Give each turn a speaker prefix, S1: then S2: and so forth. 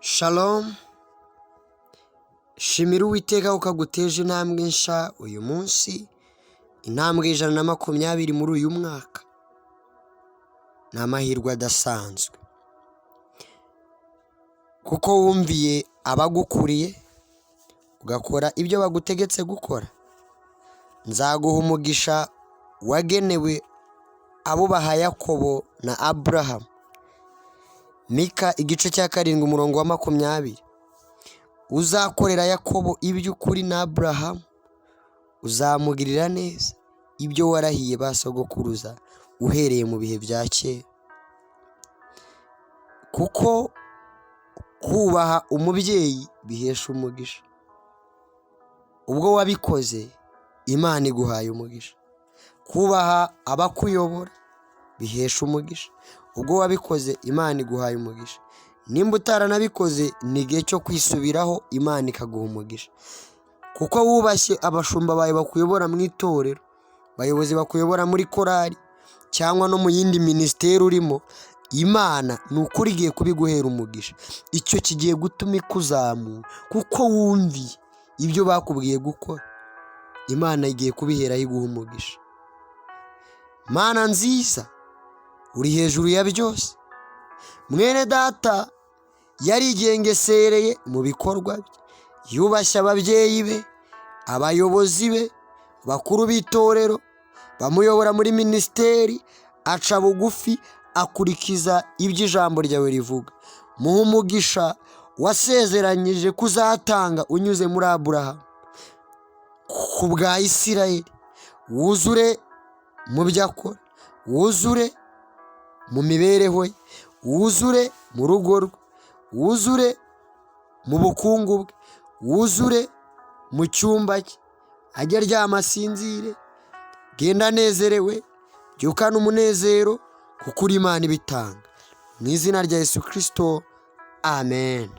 S1: Shalom, shimira Uwiteka ko kaguteje intambwe nsha uyu munsi, intambwe 120 muri uyu mwaka. Ni amahirwe adasanzwe kuko wumviye abagukuriye ugakora ibyo bagutegetse gukora. Nzaguha umugisha wagenewe abubaha Yakobo na Aburahamu. Mika igice cya 7 umurongo wa 20. Uzakorera Yakobo iby'ukuri na Aburahamu, uzamugirira neza ibyo warahiye basogokuruza uhereye mu bihe bya kera. Kuko kubaha umubyeyi bihesha umugisha. Ubwo wabikoze, Imana iguhaye umugisha. Kubaha abakuyobora bihesha umugisha. Ubwo wabikoze, Imana iguhaye umugisha. Nimba utaranabikoze, ni igihe cyo kwisubiraho, Imana ikaguha umugisha. Kuko wubashye abashumba bawe bakuyobora mu itorero, bayobozi bakuyobora muri korari cyangwa no mu yindi minisiteri urimo, Imana ni ukuri igiye kubiguhera umugisha. Icyo kigiye gutuma ikuzamura kuko wumviye ibyo bakubwiye gukora. Imana igiye kubiheraho iguha umugisha. Mana nziza, uri hejuru ya byose. Mwene data yarigengesereye mu bikorwa bye, yubashye ababyeyi be, abayobozi be, bakuru b'itorero, bamuyobora muri minisiteri, aca bugufi, akurikiza ibyo ijambo ryawe rivuga. Muhe umugisha wasezeranyije kuzatanga unyuze muri Aburahamu ku bwa Isirayeli. Wuzure mu byo akora, wuzure mu mibereho ye, wuzure mu rugo rwe, wuzure mu bukungu bwe, wuzure mu cyumba cye, ajya aryama asinzire, genda anezerewe, byukana umunezero kuko uri Imana ibitanga. Mu izina rya Yesu Kristo, amen.